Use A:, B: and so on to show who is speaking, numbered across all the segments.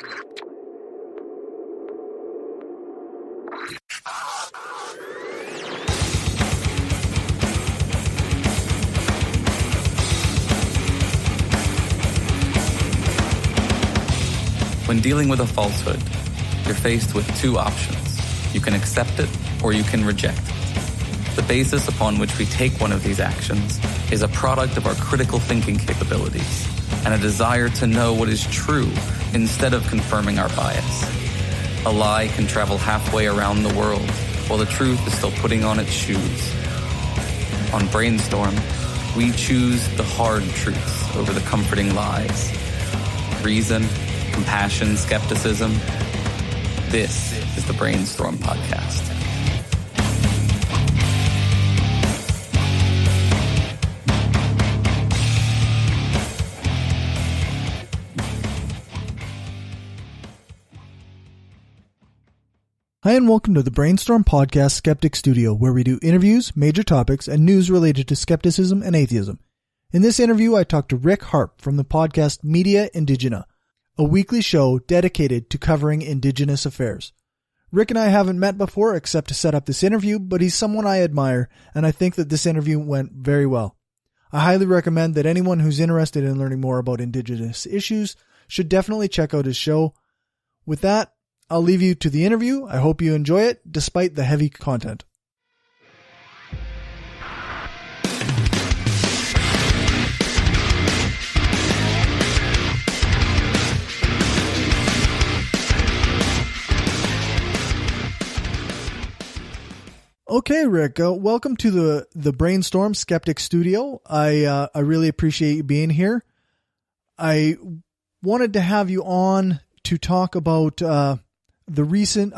A: When dealing with a falsehood, you're faced with two options. You can accept it or you can reject it. The basis upon which we take one of these actions is a product of our critical thinking capabilities and a desire to know what is true instead of confirming our bias. A lie can travel halfway around the world while the truth is still putting on its shoes. On Brainstorm, we choose the hard truths over the comforting lies. Reason, compassion, skepticism. This is the Brainstorm Podcast.
B: Hi, and welcome to the Brainstorm Podcast Skeptic Studio, where we do interviews, major topics, and news related to skepticism and atheism. In this interview, I talked to Rick Harp from the podcast Media Indigena, a weekly show dedicated to covering Indigenous affairs. Rick and I haven't met before except to set up this interview, but he's someone I admire, and I think that this interview went very well. I highly recommend that anyone who's interested in learning more about Indigenous issues should definitely check out his show. With that, I'll leave you to the interview. I hope you enjoy it, despite the heavy content. Okay, Rick, welcome to the Brainstorm Skeptic Studio. I really appreciate you being here. I wanted to have you on to talk about the recent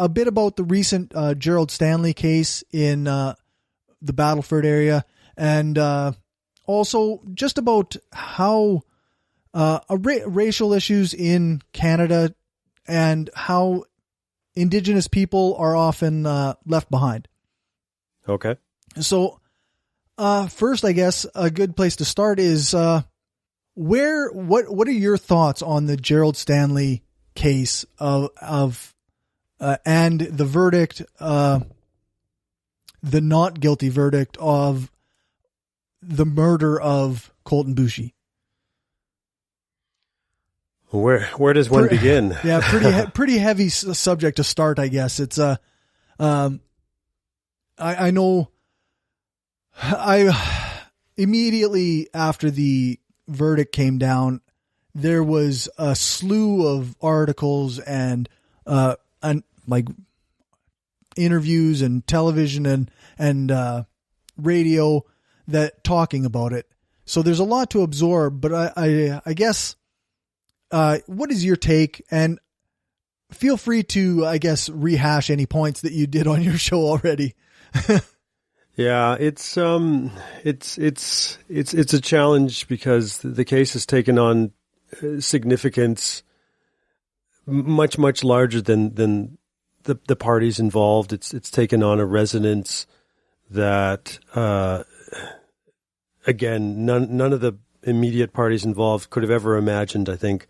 B: Gerald Stanley case in the Battleford area, and also just about how racial issues in Canada and how Indigenous people are often left behind.
C: Okay.
B: So, first, I guess a good place to start is what are your thoughts on the Gerald Stanley case of and the verdict, the not guilty verdict of the murder of Colton Boushie?
C: Where does one begin?
B: Yeah, pretty heavy subject to start, I guess. It's I know immediately after the verdict came down, there was a slew of articles and like interviews and television and radio that talking about it. So there's a lot to absorb, but I guess, what is your take? And feel free to, I guess, rehash any points that you did on your show already.
C: Yeah, it's a challenge because the case has taken on significance much larger than the parties involved. It's taken on a resonance that again none of the immediate parties involved could have ever imagined, I think,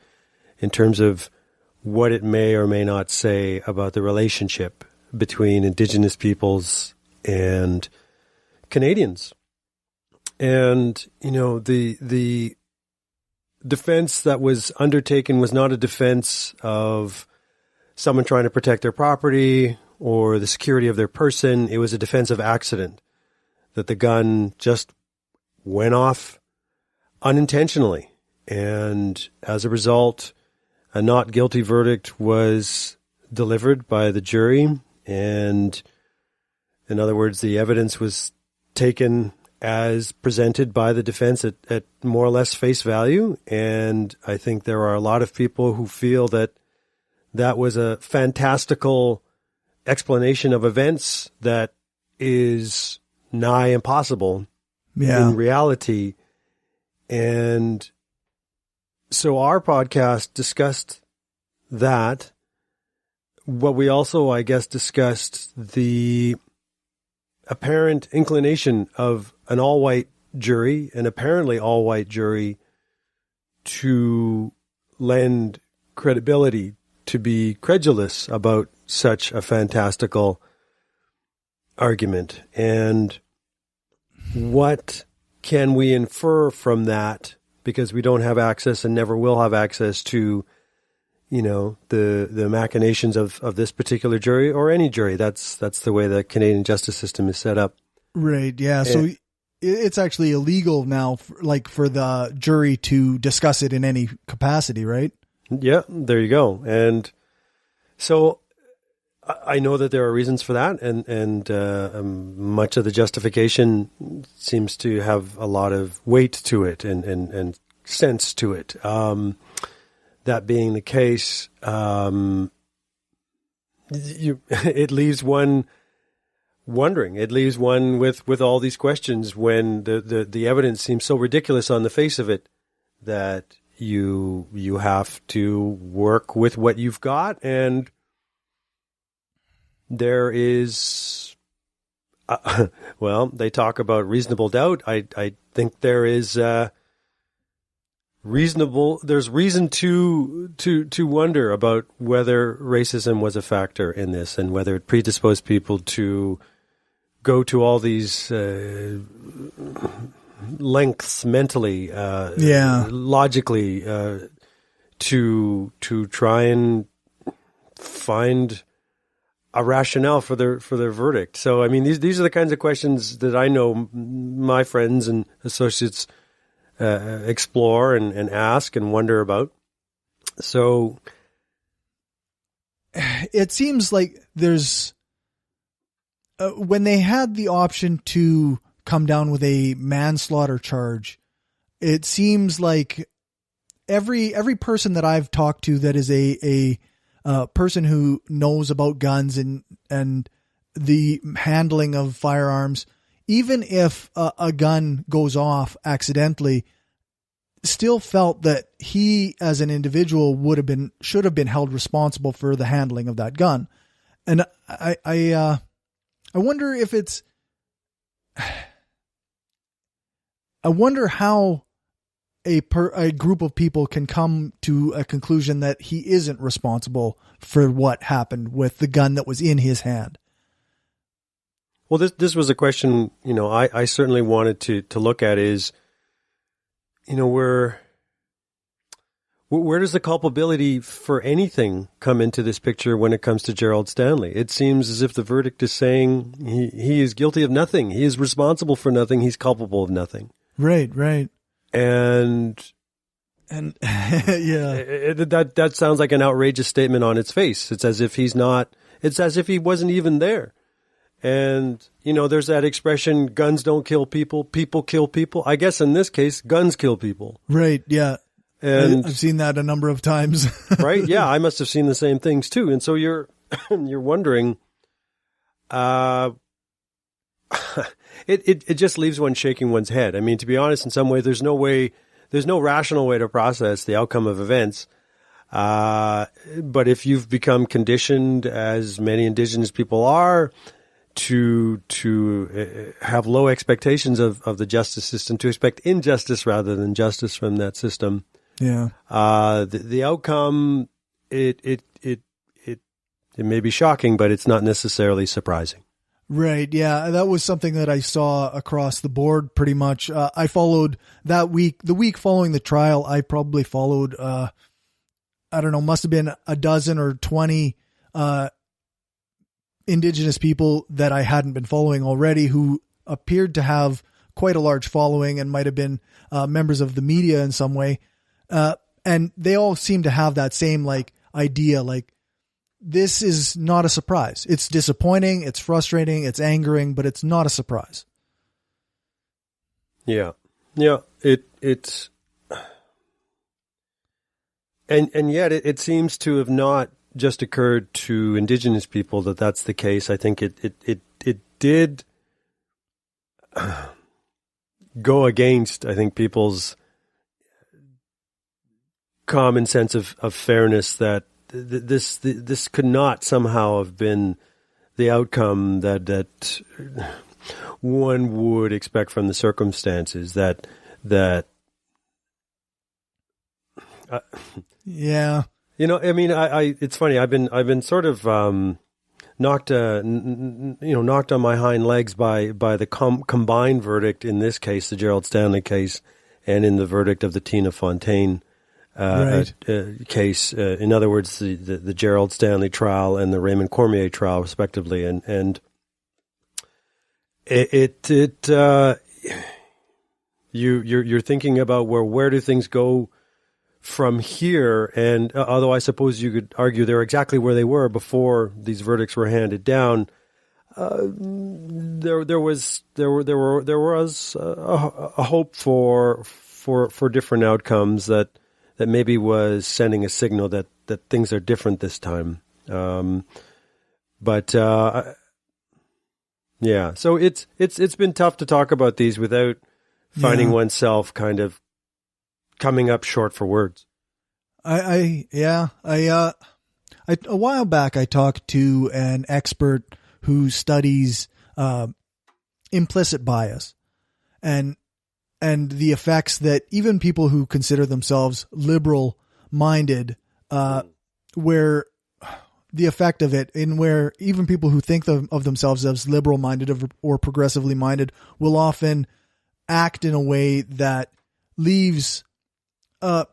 C: in terms of what it may or may not say about the relationship between Indigenous peoples and Canadians. And, you know, the defense that was undertaken was not a defense of someone trying to protect their property or the security of their person. It was a defense of accident, that the gun just went off unintentionally. And as a result, a not guilty verdict was delivered by the jury. And in other words, the evidence was taken as presented by the defense at more or less face value. And I think there are a lot of people who feel that that was a fantastical explanation of events that is nigh impossible in reality. And so our podcast discussed that. What we also, I guess, discussed the apparent inclination of an all-white jury, an apparently all-white jury, to lend credibility to be credulous about such a fantastical argument. And what can we infer from that? Because we don't have access and never will have access to, the machinations of this particular jury or any jury. That's the way the Canadian justice system is set up.
B: Right. Yeah. So it's actually illegal now, for the jury to discuss it in any capacity, right?
C: Yeah, there you go. And so I know that there are reasons for that, and much of the justification seems to have a lot of weight to it and sense to it. That being the case, it leaves one wondering. It leaves one with all these questions when the evidence seems so ridiculous on the face of it that you have to work with what you've got, and there is they talk about reasonable doubt. I think there is there's reason to wonder about whether racism was a factor in this and whether it predisposed people to go to all these lengths mentally, logically, to try and find a rationale for their verdict. So, I mean, these are the kinds of questions that I know my friends and associates explore and ask and wonder about. So,
B: it seems like there's when they had the option to come down with a manslaughter charge, it seems like every person that I've talked to that is a person who knows about guns and the handling of firearms, even if a gun goes off accidentally, still felt that he as an individual should have been held responsible for the handling of that gun. And I wonder if it's, I wonder how a group of people can come to a conclusion that he isn't responsible for what happened with the gun that was in his hand.
C: Well, this was a question, I certainly wanted to look at is, where does the culpability for anything come into this picture when it comes to Gerald Stanley? It seems as if the verdict is saying he is guilty of nothing. He is responsible for nothing. He's culpable of nothing.
B: Right.
C: And
B: yeah,
C: that sounds like an outrageous statement on its face. It's as if it's as if he wasn't even there. And, there's that expression, guns don't kill people, people kill people. I guess in this case, guns kill people.
B: Right. Yeah. And I've seen that a number of times.
C: Right. Yeah. I must have seen the same things too. And so you're wondering, it just leaves one shaking one's head. I mean, to be honest, in some way, there's no rational way to process the outcome of events. But if you've become conditioned, as many Indigenous people are, to have low expectations of the justice system, to expect injustice rather than justice from that system.
B: Yeah.
C: The outcome, it may be shocking, but it's not necessarily surprising.
B: Right. Yeah. That was something that I saw across the board pretty much. I followed the week following the trial. I probably followed, I don't know, must've been a dozen or 20, Indigenous people that I hadn't been following already, who appeared to have quite a large following and might've been, members of the media in some way. And they all seem to have that same idea, this is not a surprise. It's disappointing. It's frustrating. It's angering, but it's not a surprise.
C: Yeah. Yeah. It's, and yet it seems to have not just occurred to Indigenous people that's the case. I think it did go against, I think, people's common sense of fairness that this could not somehow have been the outcome that one would expect from the circumstances that
B: yeah.
C: I mean, it's funny. I've been sort of knocked on my hind legs by the combined verdict in this case, the Gerald Stanley case, and in the verdict of the Tina Fontaine case. In other words, the Gerald Stanley trial and the Raymond Cormier trial, respectively, and you're thinking about where do things go from here, and although I suppose you could argue they're exactly where they were before these verdicts were handed down, there was a hope for different outcomes that maybe was sending a signal that things are different this time. Yeah, so it's been tough to talk about these without finding oneself kind of coming up short for words.
B: A while back I talked to an expert who studies implicit bias and the effects that even people who consider themselves liberal minded, where the effect of it in where even people who think of themselves as liberal minded or progressively minded will often act in a way that leaves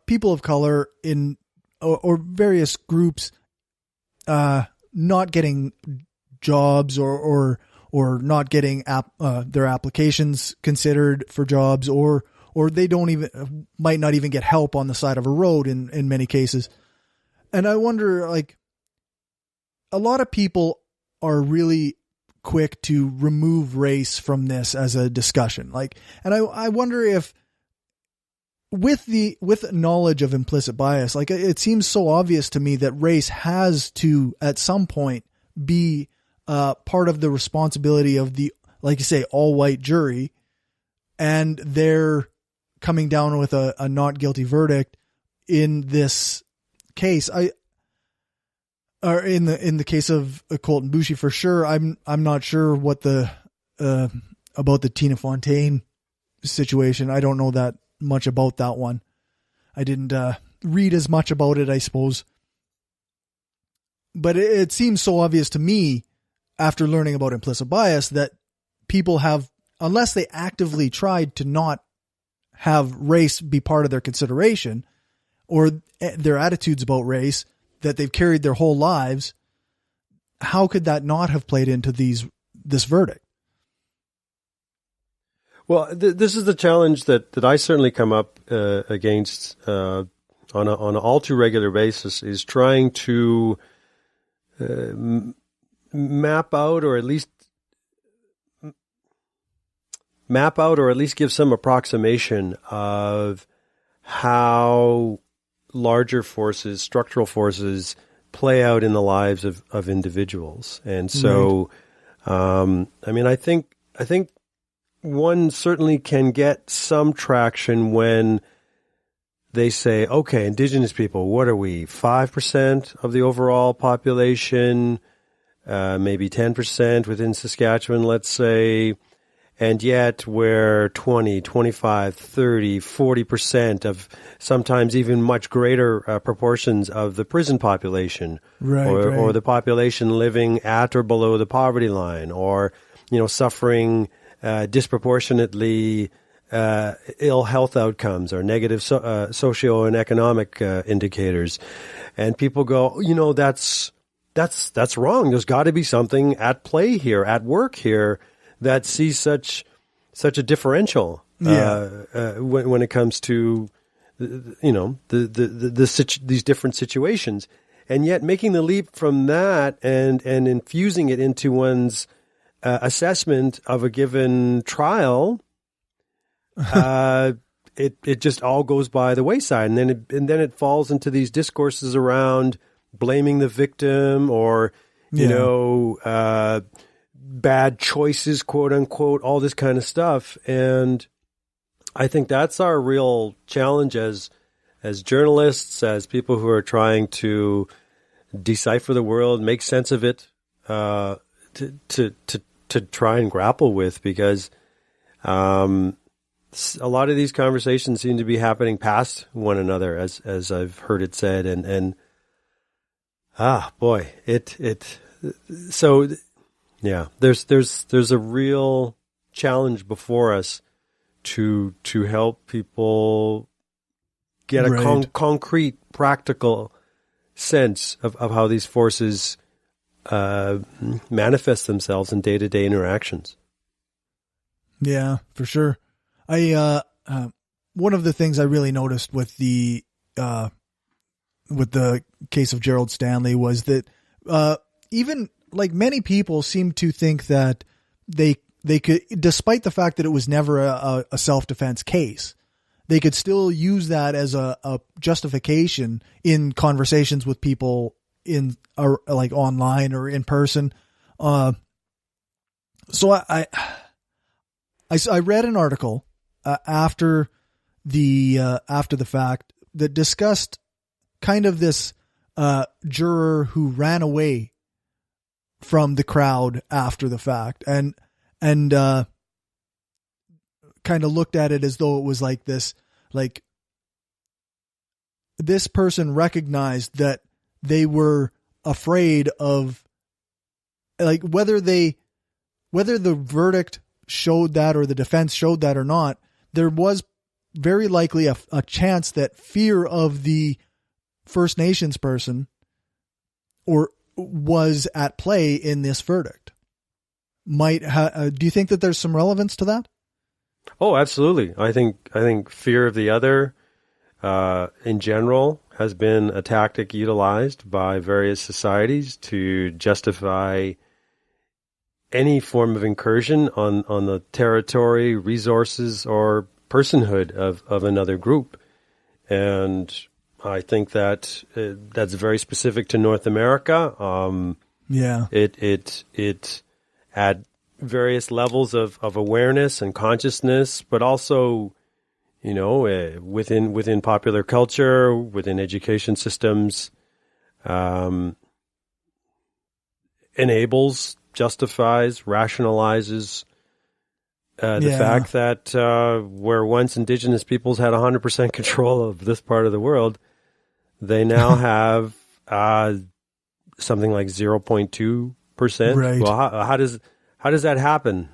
B: people of color in or various groups not getting jobs or not getting their applications considered for jobs, or they might not even get help on the side of a road in many cases. And I wonder, like, a lot of people are really quick to remove race from this as a discussion. Like, and I wonder if with knowledge of implicit bias, like, it seems so obvious to me that race has to, at some point, be part of the responsibility of the, like you say, all white jury, and they're coming down with a not guilty verdict in this case. Or in the case of Colton Boushie, for sure. I'm not sure what about the Tina Fontaine situation. I don't know that much about that one. I didn't read as much about it, I suppose. But it seems so obvious to me after learning about implicit bias that people have, unless they actively tried to not have race be part of their consideration or their attitudes about race that they've carried their whole lives, how could that not have played into this verdict?
C: Well, this is the challenge that I certainly come up against on an all too regular basis, is trying to map out or at least give some approximation of how larger forces, structural forces, play out in the lives of individuals. And so, I mean, I think one certainly can get some traction when they say, okay, Indigenous people, what are we, 5% of the overall population, maybe 10% within Saskatchewan, let's say, and yet we're 20, 25, 30, 40% of sometimes even much greater proportions of the prison population, or the population living at or below the poverty line, or, suffering disproportionately ill health outcomes or negative socio and economic indicators. And people go, that's wrong. There's got to be something at play here, at work here, that sees such a differential when it comes to these different situations, and yet making the leap from that and infusing it into one's assessment of a given trial, it just all goes by the wayside, and then it falls into these discourses around blaming the victim or bad choices, quote unquote, all this kind of stuff. And I think that's our real challenge as journalists, as people who are trying to decipher the world, make sense of it, to try and grapple with, because a lot of these conversations seem to be happening past one another, as I've heard it said, and Boy, so yeah, there's a real challenge before us to help people get a concrete, practical sense of how these forces manifest themselves in day-to-day interactions.
B: Yeah, for sure. One of the things I really noticed with the case of Gerald Stanley was that even like many people seem to think that they could, despite the fact that it was never a self-defense case, they could still use that as a justification in conversations with people in like online or in person. So I read an article after the fact that discussed kind of this juror who ran away from the crowd after the fact and kind of looked at it as though it was like this, like this person recognized that they were afraid of, like, whether the verdict showed that or the defense showed that or not, there was very likely a chance that fear of the First Nations person was at play in this verdict. Do you think that there's some relevance to that?
C: Oh, absolutely. I think fear of the other, in general, has been a tactic utilized by various societies to justify any form of incursion on the territory, resources, or personhood of another group. And I think that that's very specific to North America.
B: Yeah.
C: It at various levels of awareness and consciousness, but also, within popular culture, within education systems, enables, justifies, rationalizes the fact that where once Indigenous peoples had 100% control of this part of the world, they now have something like 0.2%.
B: Right.
C: Well, how does that happen?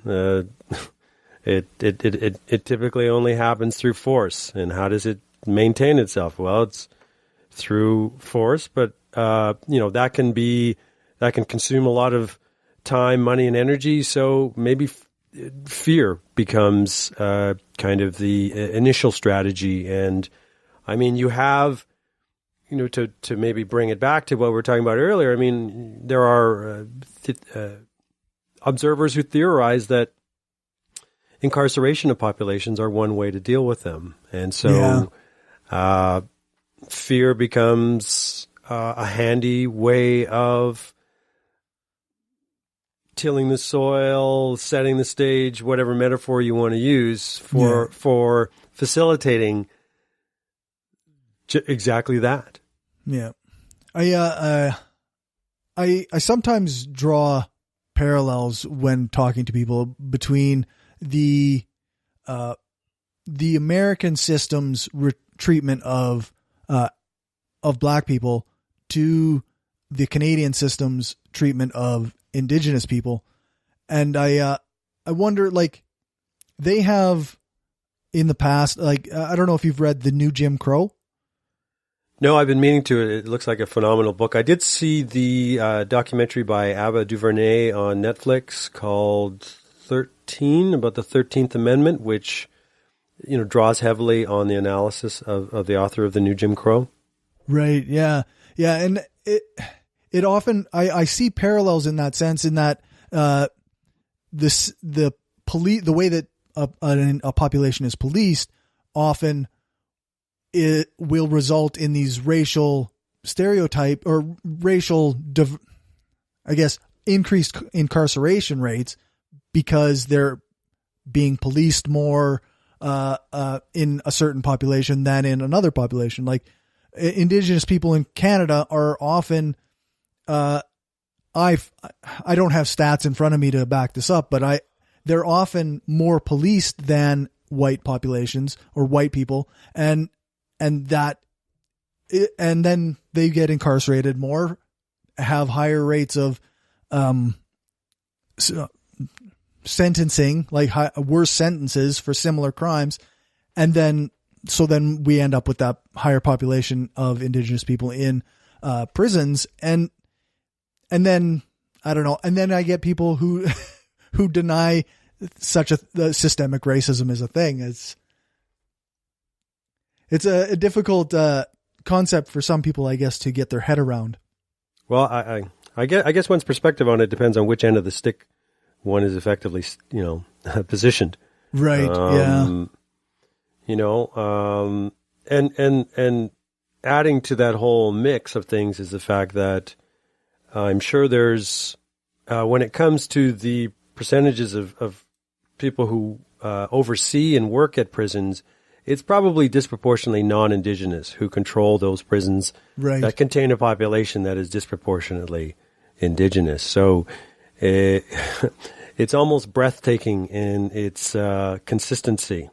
C: It typically only happens through force. And how does it maintain itself? Well, it's through force, but that can consume a lot of time, money, and energy. So maybe fear becomes kind of the initial strategy. And I mean, you have, to maybe bring it back to what we were talking about earlier. I mean, there are observers who theorize that incarceration of populations are one way to deal with them. And so fear becomes a handy way of tilling the soil, setting the stage, whatever metaphor you want to use for facilitating exactly that.
B: Yeah. I sometimes draw parallels when talking to people between the American system's treatment of Black people to the Canadian system's treatment of Indigenous people. And I wonder, like, they have in the past, like, I don't know if you've read The New Jim Crow.
C: No, I've been meaning to. It looks like a phenomenal book. I did see the documentary by Ava DuVernay on Netflix called 13, about the 13th Amendment, which, draws heavily on the analysis of the author of The New Jim Crow. Right.
B: Yeah. Yeah. And it often, I see parallels in that sense, in that the way that a population is policed often it will result in these racial stereotype or increased incarceration rates because they're being policed more in a certain population than in another population. Like Indigenous people in Canada are often, I don't have stats in front of me to back this up, but they're often more policed than white populations or white people. And then they get incarcerated more have higher rates of sentencing, like worse sentences for similar crimes, and then we end up with that higher population of Indigenous people in prisons, and then I don't know, and then I get people who who deny such a systemic racism is a thing. It's a difficult concept for some people, I guess, to get their head around.
C: Well, I guess one's perspective on it depends on which end of the stick one is effectively, positioned.
B: Right. Yeah.
C: And adding to that whole mix of things is the fact that I'm sure there's, when it comes to the percentages of people who oversee and work at prisons, it's probably disproportionately non-Indigenous who control those prisons that contain a population that is disproportionately Indigenous. So it's almost breathtaking in its consistency.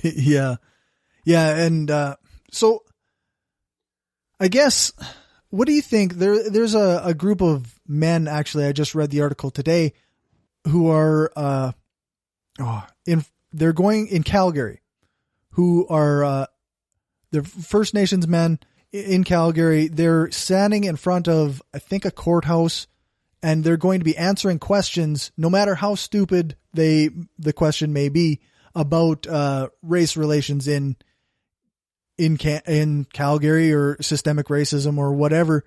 B: Yeah. And so I guess, what do you think? There's a group of men, actually, I just read the article today, who are they're going in Calgary, who are they're First Nations men in Calgary. They're standing in front of, I think, a courthouse, and they're going to be answering questions, no matter how stupid the question may be, about race relations in Calgary, or systemic racism, or whatever.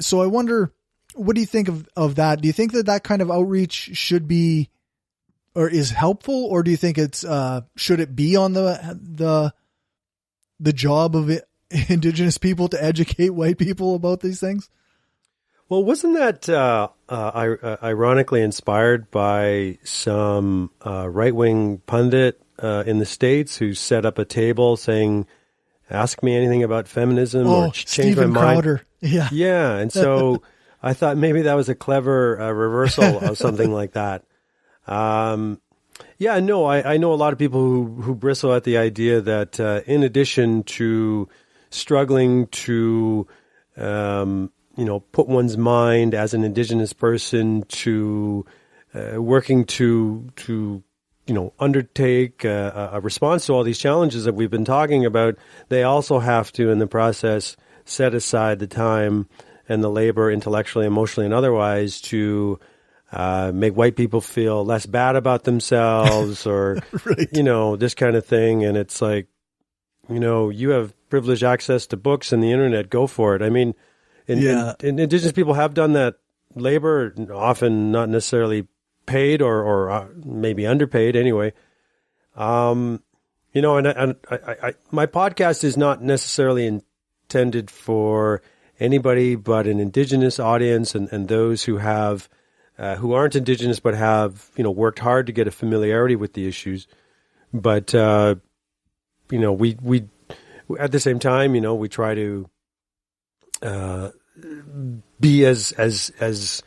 B: So I wonder, what do you think of that? Do you think that kind of outreach should be, or is helpful, or do you think it's should it be on the job of Indigenous people to educate white people about these things?
C: Well, wasn't that ironically inspired by some right-wing pundit in the States who set up a table saying, "Ask me anything about feminism or change
B: Stephen
C: my mind."
B: Crowder. Yeah.
C: Yeah, and so I thought maybe that was a clever reversal of something like that. I know a lot of people who bristle at the idea that in addition to struggling to put one's mind as an Indigenous person to working to undertake a response to all these challenges that we've been talking about, they also have to, in the process, set aside the time and the labor, intellectually, emotionally, and otherwise, to make white people feel less bad about themselves, or this kind of thing. And it's like, you have privileged access to books and the internet, go for it. I mean, and Indigenous people have done that labor, often not necessarily paid or maybe underpaid anyway. And my podcast is not necessarily intended for anybody but an Indigenous audience, and those who have who aren't Indigenous but have worked hard to get a familiarity with the issues. But we at the same time, we try to be as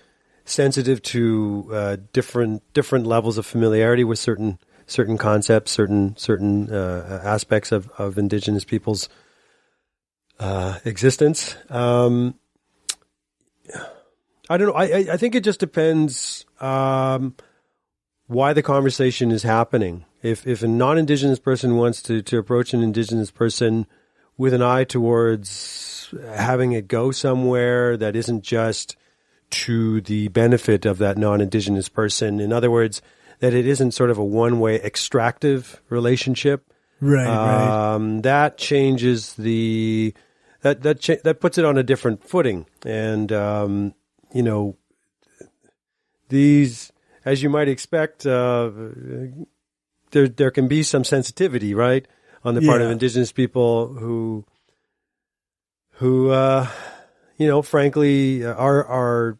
C: sensitive to different levels of familiarity with certain concepts, certain aspects of Indigenous people's existence. I don't know. I think it just depends why the conversation is happening. If a non-Indigenous person wants to approach an Indigenous person with an eye towards having it go somewhere that isn't just to the benefit of that non-Indigenous person, in other words, that it isn't sort of a one-way extractive relationship, right. That changes that puts it on a different footing. And these, as you might expect, there can be some sensitivity, right, on the part of Indigenous people who frankly are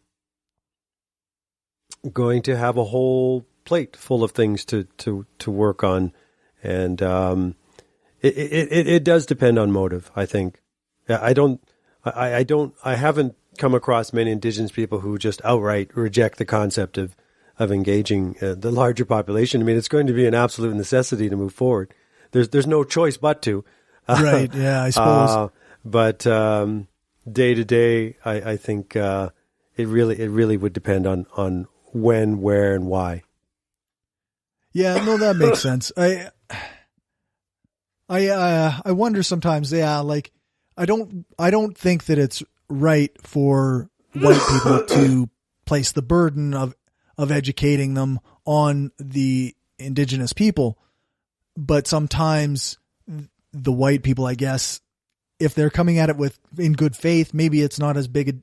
C: going to have a whole plate full of things to work on, and it does depend on motive, I think. I haven't come across many Indigenous people who just outright reject the concept of engaging the larger population. I mean, it's going to be an absolute necessity to move forward. There's no choice but to.
B: Right. Yeah, I suppose.
C: But day to day, I think it really would depend on when, where, and why.
B: Yeah, no, that makes sense. I wonder sometimes. Yeah, like I don't think that it's right for white people to place the burden of educating them on the indigenous people, but sometimes the white people, I guess, if they're coming at it in good faith, maybe it's not as big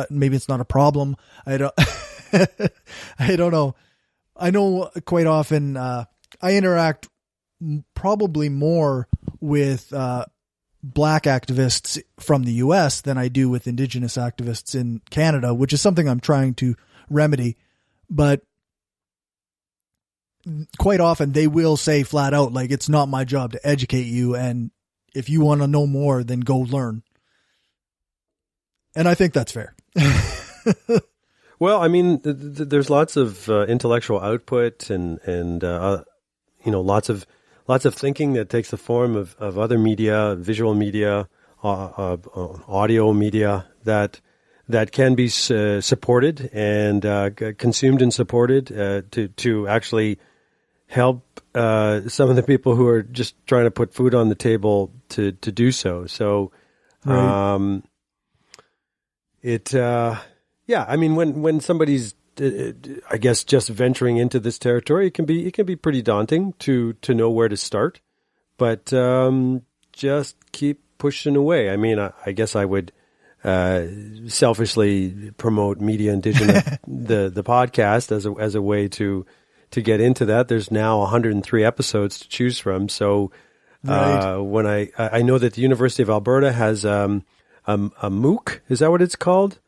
B: maybe it's not a problem. I don't I don't know. I know quite often I interact probably more with black activists from the US than I do with indigenous activists in Canada, which is something I'm trying to remedy. But quite often they will say flat out, like, it's not my job to educate you, and if you want to know more, then go learn. And I think that's fair.
C: Well, I mean, there's lots of intellectual output and lots of thinking that takes the form of other media, visual media, audio media that can be supported and consumed and supported to actually help some of the people who are just trying to put food on the table to do so. So,
B: right.
C: Yeah, I mean, when somebody's, I guess, just venturing into this territory, it can be pretty daunting to know where to start, but just keep pushing away. I mean, I guess I would selfishly promote Media Indigena, the podcast, as a way to get into that. There's now 103 episodes to choose from, so
B: right.
C: When I know that the University of Alberta has a Mooc, is that what it's called?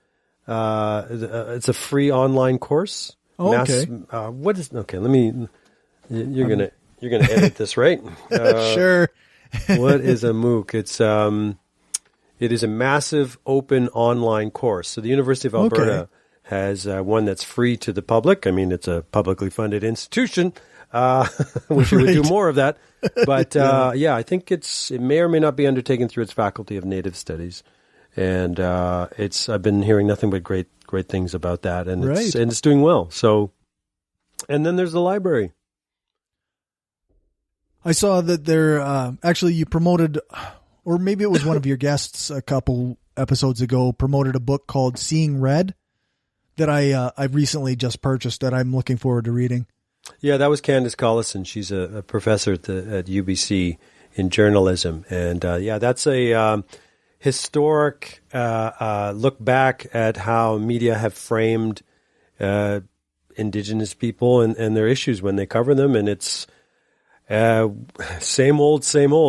C: It's a free online course.
B: Oh, okay.
C: What is, okay, let me, you're going to edit this, right?
B: Sure.
C: What is a Mooc? It is a massive open online course. So the University of Alberta has one that's free to the public. I mean, it's a publicly funded institution. Wish it would do more of that. But yeah, I think it may or may not be undertaken through its Faculty of Native Studies. And I've been hearing nothing but great things about that, and it's doing well. So, and then there's the library.
B: I saw that there actually you promoted, or maybe it was one of your guests a couple episodes ago, promoted a book called Seeing Red that I recently just purchased that I'm looking forward to reading.
C: Yeah, that was Candace Collison. She's a professor at UBC in journalism, and that's a historic look back at how media have framed Indigenous people and their issues when they cover them, and it's same old.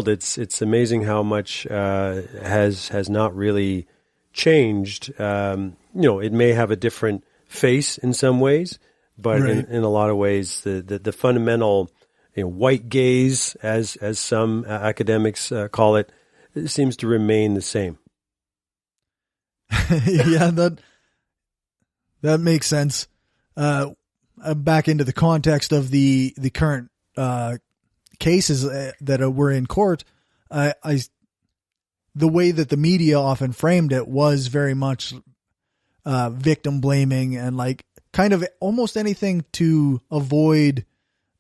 C: It's amazing how much has not really changed. It may have a different face in some ways, but
B: right.
C: in a lot of ways, the fundamental white gaze, as some academics call it, seems to remain the same.
B: Yeah, that makes sense. Back into the context of the current cases that were in court, the way that the media often framed it was very much victim blaming and like kind of almost anything to avoid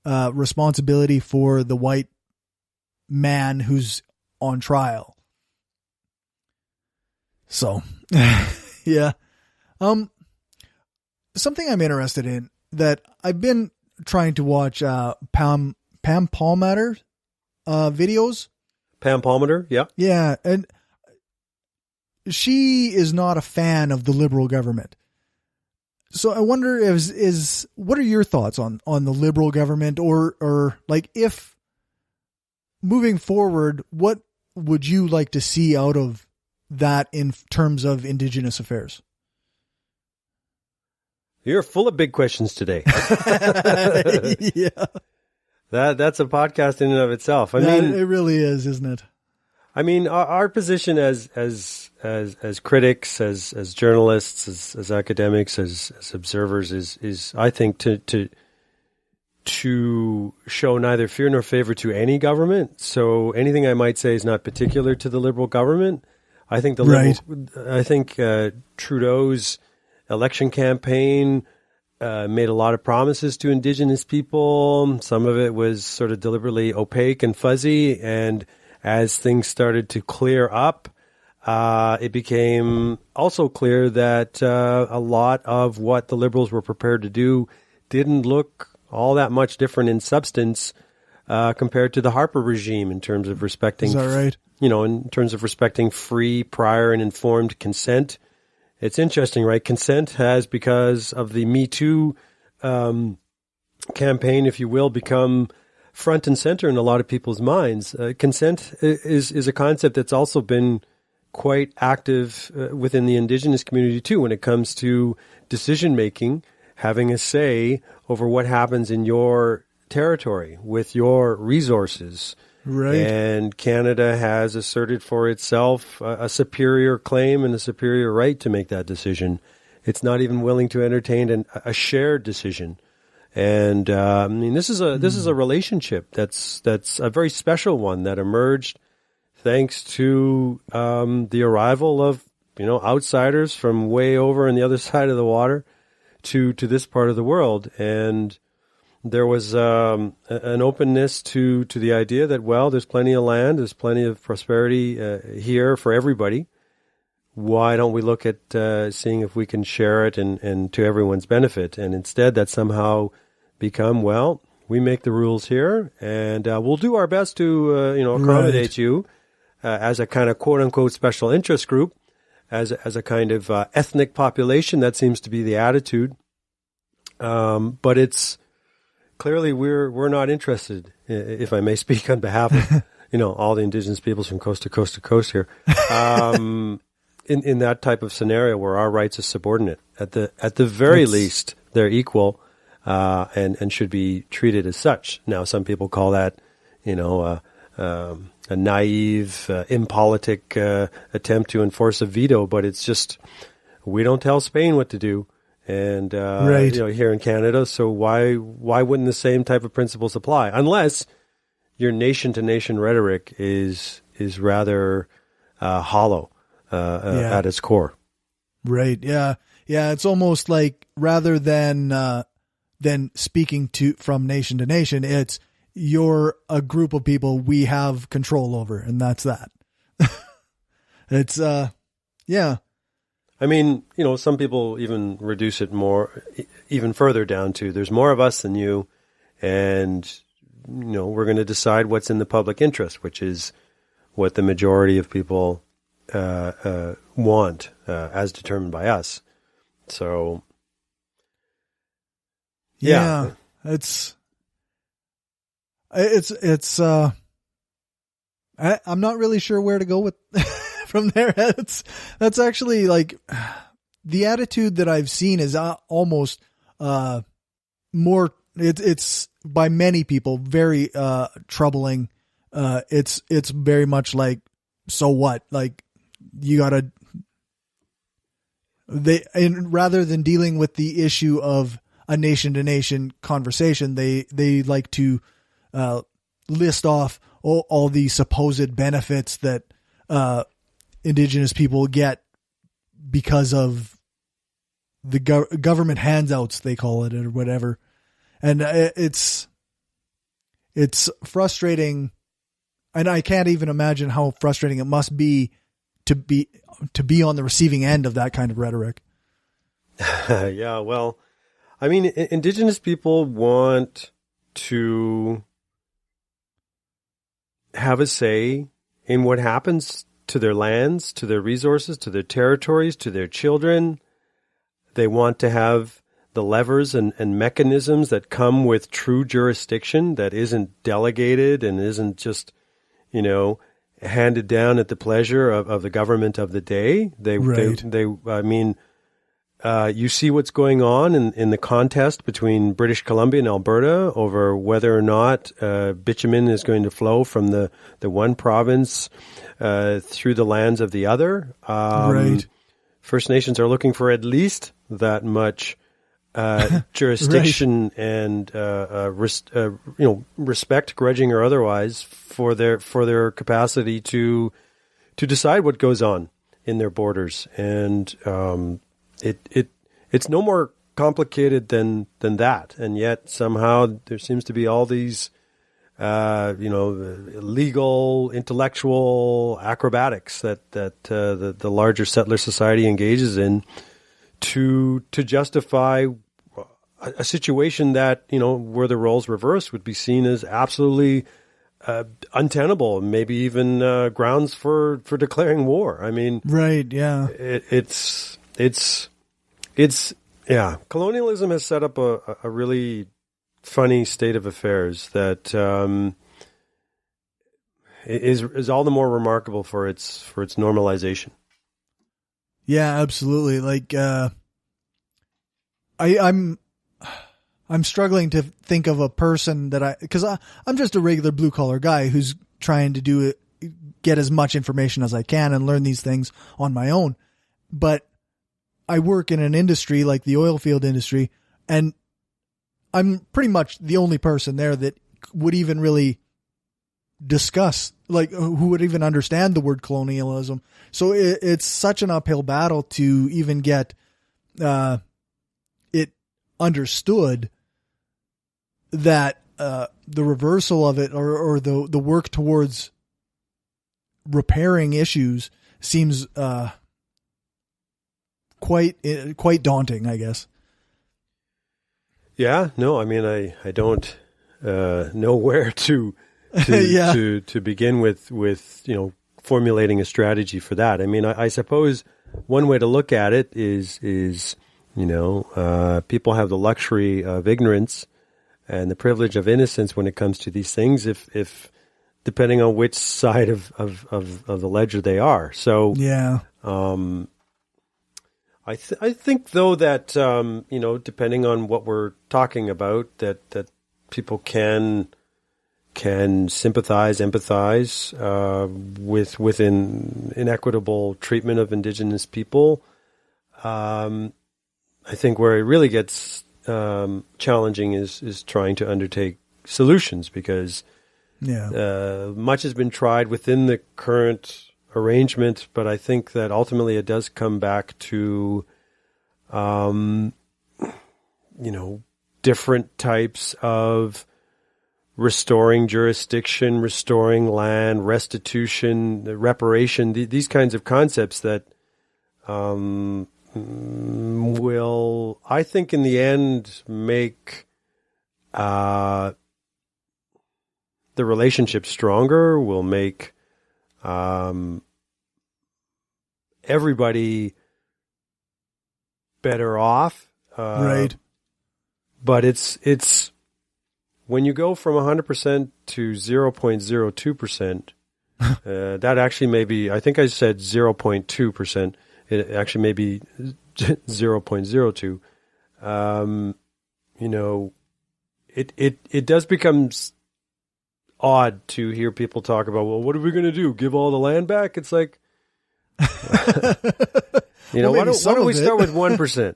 B: responsibility for the white man who's on trial. So, yeah. Something I'm interested in that I've been trying to watch Pam Palmater videos.
C: Pam Palmater, yeah.
B: Yeah, and she is not a fan of the Liberal government. So I wonder what are your thoughts on the Liberal government, or like, if moving forward, what would you like to see out of that in terms of Indigenous affairs?
C: You're full of big questions today.
B: Yeah.
C: That's a podcast in and of itself. I mean,
B: it really is, isn't it?
C: I mean, our position as critics, as journalists, as academics, as observers is I think to show neither fear nor favor to any government. So anything I might say is not particular to the Liberal government. I think Trudeau's election campaign made a lot of promises to Indigenous people. Some of it was sort of deliberately opaque and fuzzy. And as things started to clear up, it became also clear that a lot of what the Liberals were prepared to do didn't look all that much different in substance compared to the Harper regime in terms of respecting.
B: Is that right?
C: In terms of respecting free, prior, and informed consent. It's interesting, right? Consent has, because of the Me Too campaign, if you will, become front and center in a lot of people's minds. Consent is a concept that's also been quite active within the Indigenous community too, when it comes to decision making, having a say over what happens in your territory with your resources.
B: Right.
C: And Canada has asserted for itself a superior claim and a superior right to make that decision. It's not even willing to entertain a shared decision. And this is a relationship that's a very special one that emerged thanks to the arrival of outsiders from way over on the other side of the water to this part of the world. And there was an openness to the idea that, well, there's plenty of land, there's plenty of prosperity here for everybody. Why don't we look at seeing if we can share it and to everyone's benefit? And instead, that somehow become, well, we make the rules here, and we'll do our best to accommodate you as a kind of quote unquote special interest group, as a kind of ethnic population. That seems to be the attitude. But it's clearly we're not interested, if I may speak on behalf of all the Indigenous peoples from coast to coast to coast here, in that type of scenario where our rights are subordinate. At the very least, they're equal and should be treated as such. Now, some people call that a naive, impolitic attempt to enforce a veto, but it's just we don't tell Spain what to do. And here in Canada, so why wouldn't the same type of principles apply? Unless your nation-to-nation rhetoric is rather hollow at its core.
B: Right. Yeah. Yeah. It's almost like rather than speaking from nation to nation, it's you're a group of people we have control over, and that's that. It's yeah.
C: I mean, some people even reduce it even further down to there's more of us than you, and, we're going to decide what's in the public interest, which is what the majority of people want, as determined by us. So, yeah. I'm not really sure where to go with from there. That's actually like the attitude that I've seen is almost more. It's by many people very troubling. It's very much like, so what? Like you gotta. And rather than dealing with the issue of a nation to nation conversation, they like to list off all the supposed benefits that Indigenous people get because of the government handouts, they call it, or whatever. And it's frustrating. And I can't even imagine how frustrating it must be to be on the receiving end of that kind of rhetoric. Yeah, well, I mean, Indigenous people want to have a say in what happens to their lands, to their resources, to their territories, to their children. They want to have the levers and mechanisms that come with true jurisdiction that isn't delegated and isn't just, handed down at the pleasure of the government of the day. You see what's going on in the contest between British Columbia and Alberta over whether or not bitumen is going to flow from the one province through the lands of the other.
B: Right.
C: First Nations are looking for at least that much jurisdiction and respect, grudging or otherwise, for their capacity to decide what goes on. in their borders, and it's no more complicated than that, and yet somehow there seems to be all these legal, intellectual acrobatics that the larger settler society engages in to justify a situation that, where the roles reversed would be seen as absolutely untenable, maybe even grounds for declaring war. I mean,
B: right? Yeah,
C: it's colonialism has set up a really funny state of affairs that is all the more remarkable for its normalization.
B: Yeah, absolutely. Like, I'm struggling to think of a person because I'm just a regular blue collar guy who's trying to get as much information as I can and learn these things on my own. But I work in an industry like the oil field industry, and I'm pretty much the only person there that would even really discuss, like, who would even understand the word colonialism. So it's such an uphill battle to even get it understood that the reversal of it or the work towards repairing issues seems quite daunting, I guess.
C: Yeah, no, I mean, I don't know where to begin with formulating a strategy for that. I mean, I suppose one way to look at it is people have the luxury of ignorance and the privilege of innocence when it comes to these things, if depending on which side of the ledger they are. So
B: yeah.
C: I think though that depending on what we're talking about, that people can sympathize, empathize with inequitable treatment of Indigenous people. I think where it really gets challenging is trying to undertake solutions, because much has been tried within the current arrangement, but I think that ultimately it does come back to different types of restoring jurisdiction, restoring land, restitution, reparation, these kinds of concepts that will, I think, in the end, make the relationship stronger, will make everybody better off.
B: Right.
C: But it's when you go from 100% to 0.02%, that actually may be, I think I said 0.2%. It actually may be 0.02. It does become odd to hear people talk about, well, what are we going to do? Give all the land back? It's like, why don't we start with 1%?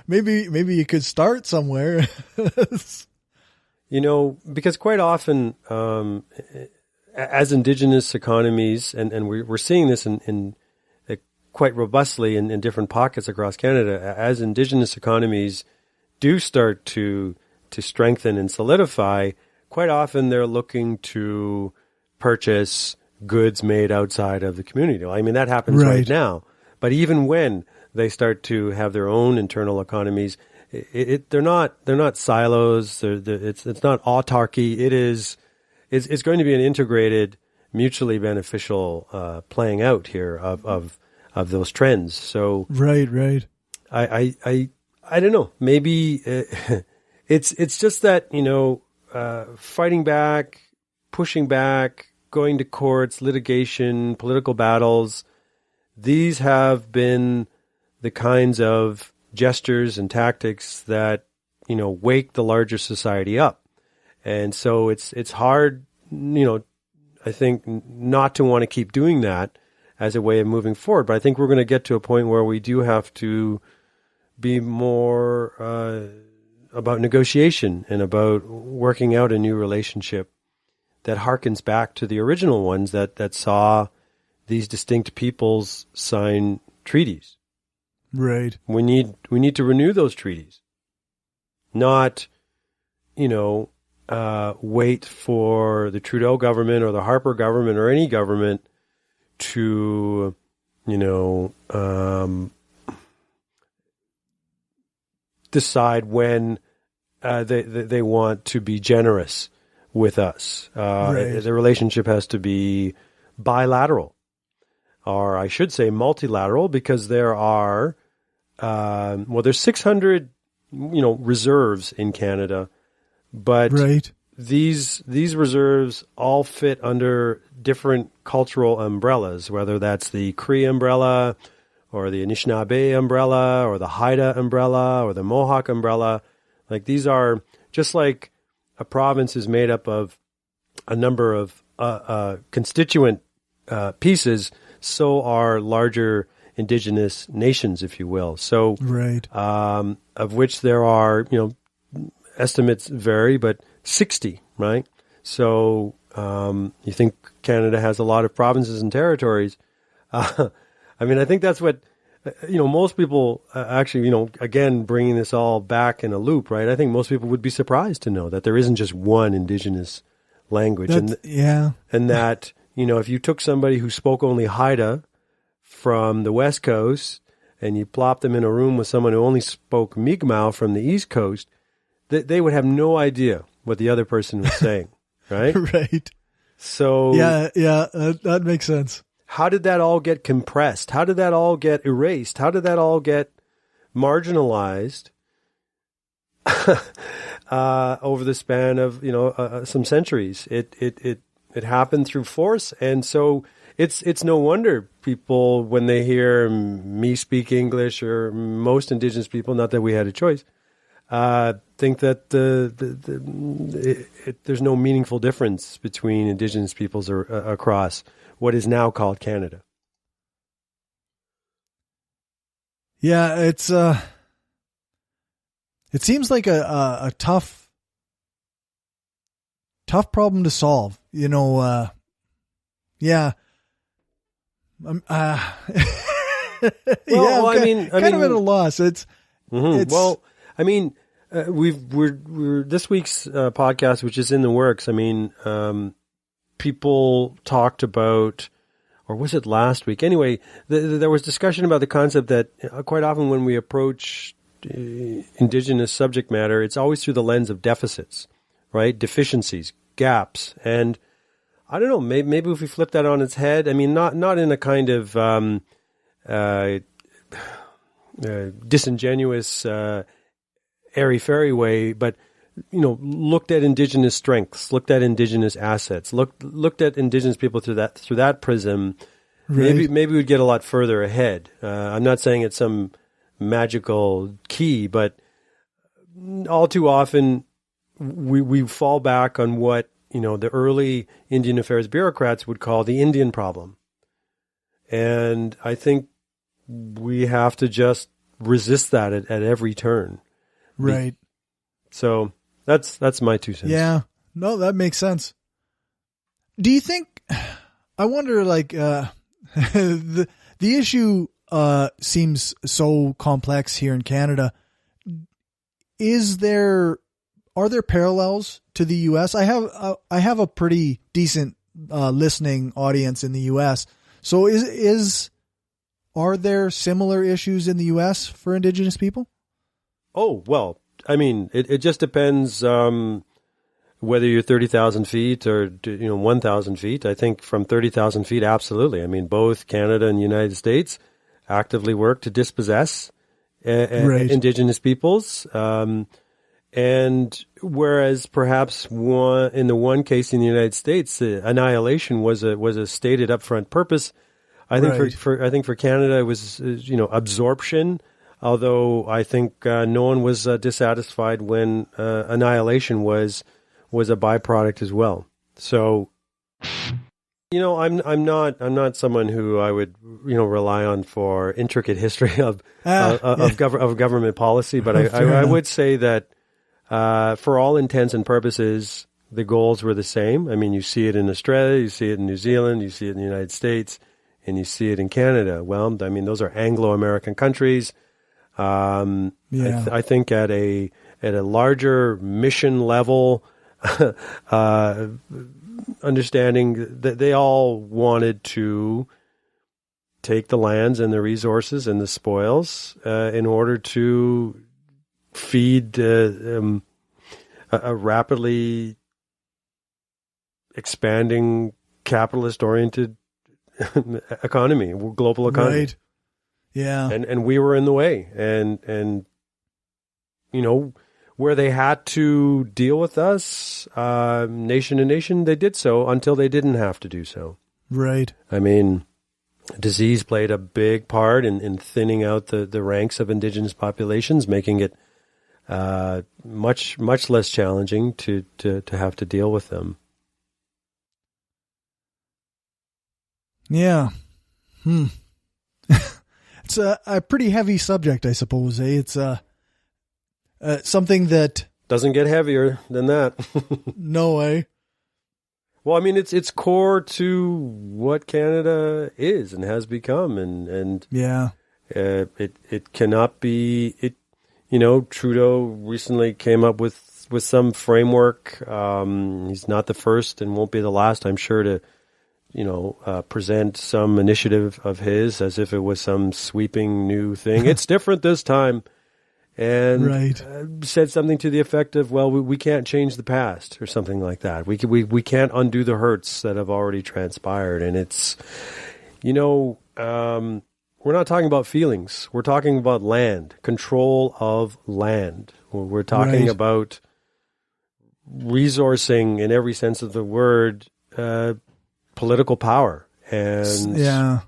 B: Maybe you could start somewhere.
C: Because quite often, as Indigenous economies, and we're seeing this in quite robustly in different pockets across Canada, as Indigenous economies do start to strengthen and solidify, quite often they're looking to purchase goods made outside of the community. I mean, that happens right now. But even when they start to have their own internal economies, they're not silos. It's not autarky. It's going to be an integrated, mutually beneficial playing out here of those trends. So
B: right.
C: I don't know. Maybe it's just that fighting back, pushing back, going to courts, litigation, political battles. These have been the kinds of gestures and tactics that wake the larger society up, and so it's hard, I think, not to want to keep doing that as a way of moving forward. But I think we're going to get to a point where we do have to be more about negotiation and about working out a new relationship that harkens back to the original ones that saw these distinct peoples sign treaties.
B: Right.
C: We need to renew those treaties, not, wait for the Trudeau government or the Harper government or any government to, decide when they want to be generous with us.
B: Right.
C: The relationship has to be bilateral, or I should say multilateral, because there are, there's 600, reserves in Canada, but
B: right.
C: these reserves all fit under different cultural umbrellas, whether that's the Cree umbrella or the Anishinaabe umbrella or the Haida umbrella or the Mohawk umbrella. Like, these are just like a province is made up of a number of constituent pieces, so are larger Indigenous nations, if you will. So,
B: right.
C: Of which there are, estimates vary, but 60, right? So you think Canada has a lot of provinces and territories. I think that's what, most people actually, again, bringing this all back in a loop, right? I think most people would be surprised to know that there isn't just one Indigenous language. And that, if you took somebody who spoke only Haida from the West Coast and you plopped them in a room with someone who only spoke Mi'kmaq from the East Coast, they would have no idea what the other person was saying, right?
B: Right.
C: So
B: that makes sense.
C: How did that all get compressed? How did that all get erased? How did that all get marginalized over the span of some centuries? It happened through force, and so it's no wonder people, when they hear me speak English, or most Indigenous people, not that we had a choice, think that there's no meaningful difference between Indigenous peoples across what is now called Canada.
B: Yeah, it seems like a tough problem to solve. Yeah.
C: Well,
B: I'm
C: I mean,
B: kind of at a loss. It's
C: well, I mean, we're this week's podcast, which is in the works. I mean, people talked about, or was it last week? Anyway, there was discussion about the concept that quite often when we approach Indigenous subject matter, it's always through the lens of deficits, right? Deficiencies, gaps, and I don't know. Maybe if we flip that on its head, I mean, not in a kind of disingenuous, airy-fairy way, but looked at Indigenous strengths, looked at Indigenous assets, looked at Indigenous people through that prism.
B: Right.
C: Maybe we'd get a lot further ahead. I'm not saying it's some magical key, but all too often we fall back on what the early Indian affairs bureaucrats would call the Indian problem. And I think we have to just resist that at every turn.
B: Right.
C: So that's my 2 cents.
B: Yeah. No, that makes sense. Do you think, I wonder, like, the issue seems so complex here in Canada. Are there parallels to the U.S.? I have a pretty decent listening audience in the U.S. So are there similar issues in the U.S. for Indigenous people?
C: Oh, well, I mean, it just depends whether you're 30,000 feet or 1,000 feet. I think from 30,000 feet, absolutely. I mean, both Canada and the United States actively work to dispossess Indigenous peoples. And whereas perhaps in the one case in the United States, annihilation was a stated upfront purpose. I think for Canada it was absorption. Although I think no one was dissatisfied when annihilation was a byproduct as well. So, I'm not someone who I would rely on for intricate history of government policy, but I would say that. For all intents and purposes, the goals were the same. I mean, you see it in Australia, you see it in New Zealand, you see it in the United States, and you see it in Canada. Well, I mean, those are Anglo-American countries. I think at a larger mission level, understanding that they all wanted to take the lands and the resources and the spoils in order to feed a rapidly expanding capitalist-oriented economy, global economy.
B: Right. Yeah.
C: And we were in the way. And you know, where they had to deal with us, nation to nation, they did so until they didn't have to do so.
B: Right.
C: I mean, disease played a big part in thinning out the ranks of Indigenous populations, making it much less challenging to have to deal with them.
B: Yeah. It's a pretty heavy subject, I suppose. It's something that
C: doesn't get heavier than that.
B: No way.
C: Well, I mean, it's core to what Canada is and has become, and
B: yeah,
C: it cannot be. It, you know, Trudeau recently came up with some framework. He's not the first and won't be the last, I'm sure, to present some initiative of his as if it was some sweeping new thing. It's different this time. And
B: right.
C: Said something to the effect of, well, we can't change the past or something like that. We can't undo the hurts that have already transpired. And it's, we're not talking about feelings. We're talking about land, control of land. We're talking about resourcing in every sense of the word, political power. And
B: yeah,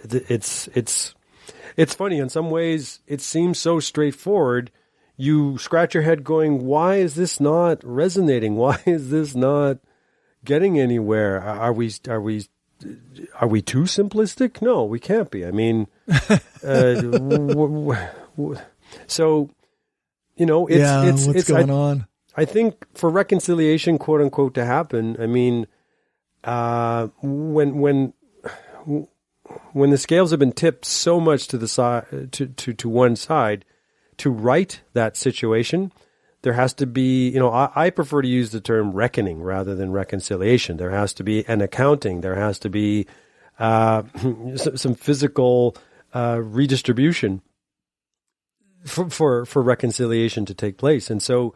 C: it's funny. In some ways, it seems so straightforward. You scratch your head going, why is this not resonating? Why is this not getting anywhere? Are we too simplistic? No, we can't be. I mean, so,
B: what's going on?
C: I think for reconciliation, quote unquote, to happen, I mean, when the scales have been tipped so much to the side, to one side, to right that situation, there has to be, I prefer to use the term reckoning rather than reconciliation. There has to be an accounting. There has to be some physical redistribution for reconciliation to take place. And so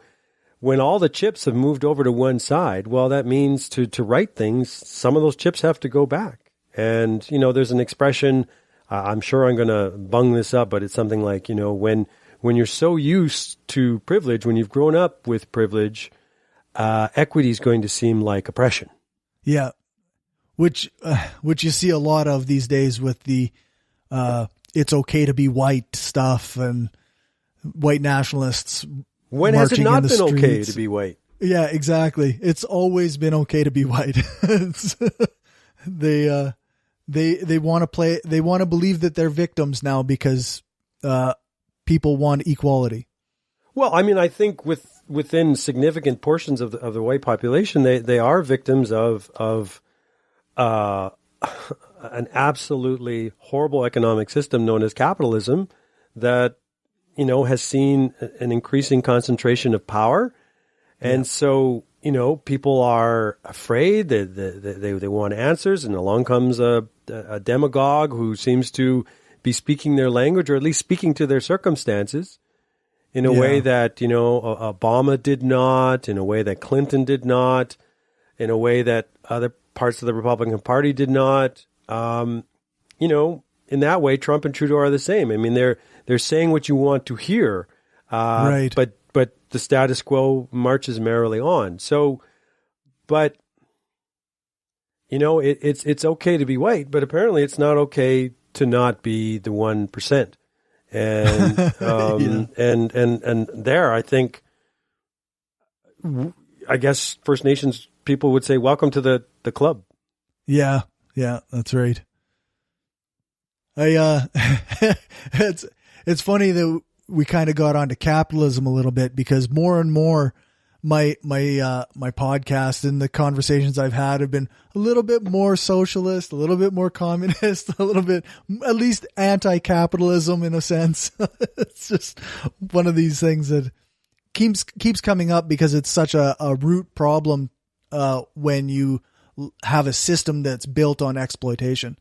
C: when all the chips have moved over to one side, well, that means to right things, some of those chips have to go back. And, there's an expression, I'm sure I'm going to bung this up, but it's something like, when you're so used to privilege, when you've grown up with privilege, equity is going to seem like oppression.
B: Yeah. Which you see a lot of these days with the, it's okay to be white stuff and white nationalists.
C: When has it not been okay to be white?
B: Yeah, exactly. It's always been okay to be white. They want to believe that they're victims now because people want equality.
C: Well, I mean, I think within significant portions of the white population, they are victims of an absolutely horrible economic system known as capitalism that has seen an increasing concentration of power, and so. People are afraid. They want answers, and along comes a demagogue who seems to be speaking their language, or at least speaking to their circumstances, in a way that Obama did not, in a way that Clinton did not, in a way that other parts of the Republican Party did not. In that way, Trump and Trudeau are the same. I mean, they're saying what you want to hear,
B: right?
C: But the status quo marches merrily on. So, but, it's okay to be white, but apparently it's not okay to not be the 1%. And, and there, I think, I guess First Nations people would say, welcome to the club.
B: Yeah. Yeah, that's right. It's funny that we kind of got onto capitalism a little bit because more and more my podcast and the conversations I've had have been a little bit more socialist, a little bit more communist, a little bit at least anti-capitalism in a sense. It's just one of these things that keeps coming up because it's such a root problem when you have a system that's built on exploitation.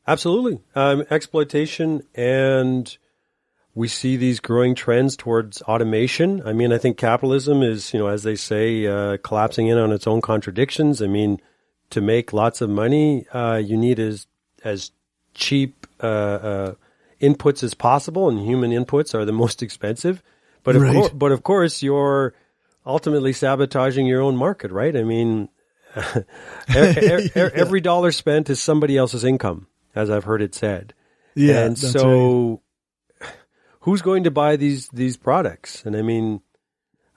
C: Absolutely. Exploitation, and we see these growing trends towards automation. I mean, I think capitalism is, as they say, collapsing in on its own contradictions. I mean, to make lots of money, you need as cheap inputs as possible, and human inputs are the most expensive. But of course, you're ultimately sabotaging your own market, right? I mean, every dollar spent is somebody else's income, as I've heard it said.
B: Yeah,
C: and so who's going to buy these products? And I mean,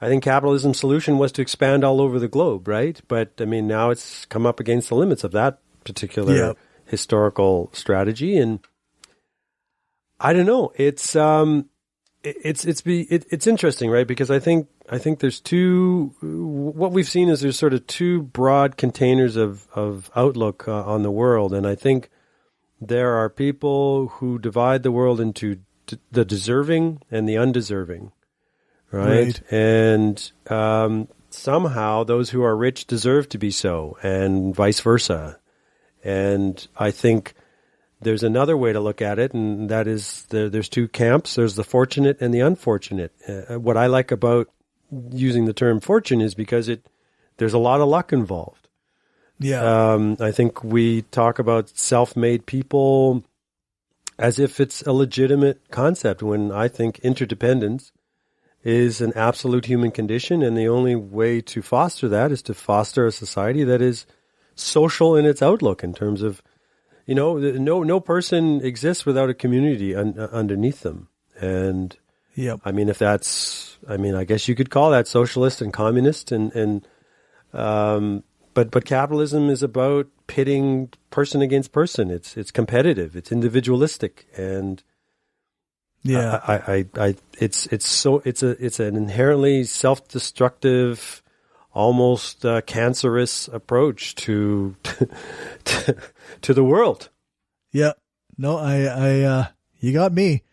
C: I think capitalism's solution was to expand all over the globe, right? But I mean, now it's come up against the limits of that particular historical strategy. And I don't know. It's interesting, right? Because I think there's what we've seen is there's sort of two broad containers of outlook on the world. And I think there are people who divide the world into the deserving and the undeserving, right? And somehow those who are rich deserve to be so, and vice versa. And I think there's another way to look at it, and that is there's two camps. There's the fortunate and the unfortunate. What I like about using the term fortune is because there's a lot of luck involved.
B: Yeah.
C: I think we talk about self-made people as if it's a legitimate concept, when I think interdependence is an absolute human condition, and the only way to foster that is to foster a society that is social in its outlook, in terms of, no person exists without a community underneath them. And I mean, I guess you could call that socialist and communist, but capitalism is about pitting person against person. It's competitive. It's individualistic, and it's an inherently self-destructive, almost cancerous approach to the world.
B: Yeah. No, you got me.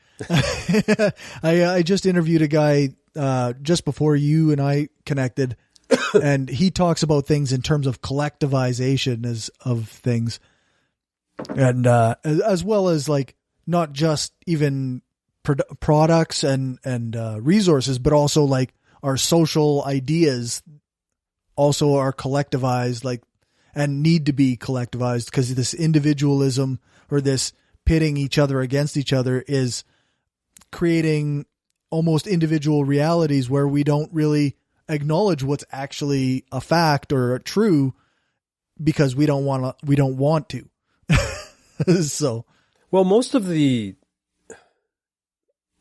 B: I just interviewed a guy just before you and I connected, and he talks about things in terms of collectivization of things, and as well as like not just even products and resources, but also like our social ideas also are collectivized, like, and need to be collectivized, because this individualism or this pitting each other against each other is creating almost individual realities where we don't really acknowledge what's actually a fact or true, because we don't want to. So,
C: well, most of the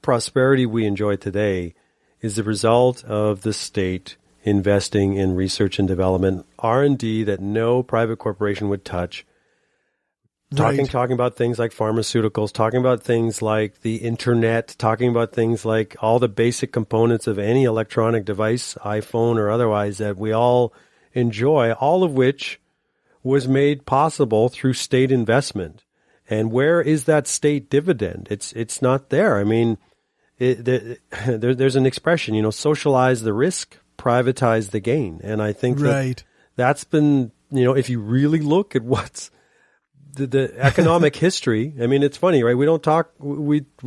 C: prosperity we enjoy today is the result of the state investing in research and development, R&D that no private corporation would touch. Talking about things like pharmaceuticals, talking about things like the internet, talking about things like all the basic components of any electronic device, iPhone or otherwise, that we all enjoy, all of which was made possible through state investment. And where is that state dividend? It's not there. I mean, there's an expression, socialize the risk, privatize the gain. And I think that's been, if you really look at what's the economic history. I mean, it's funny, right? We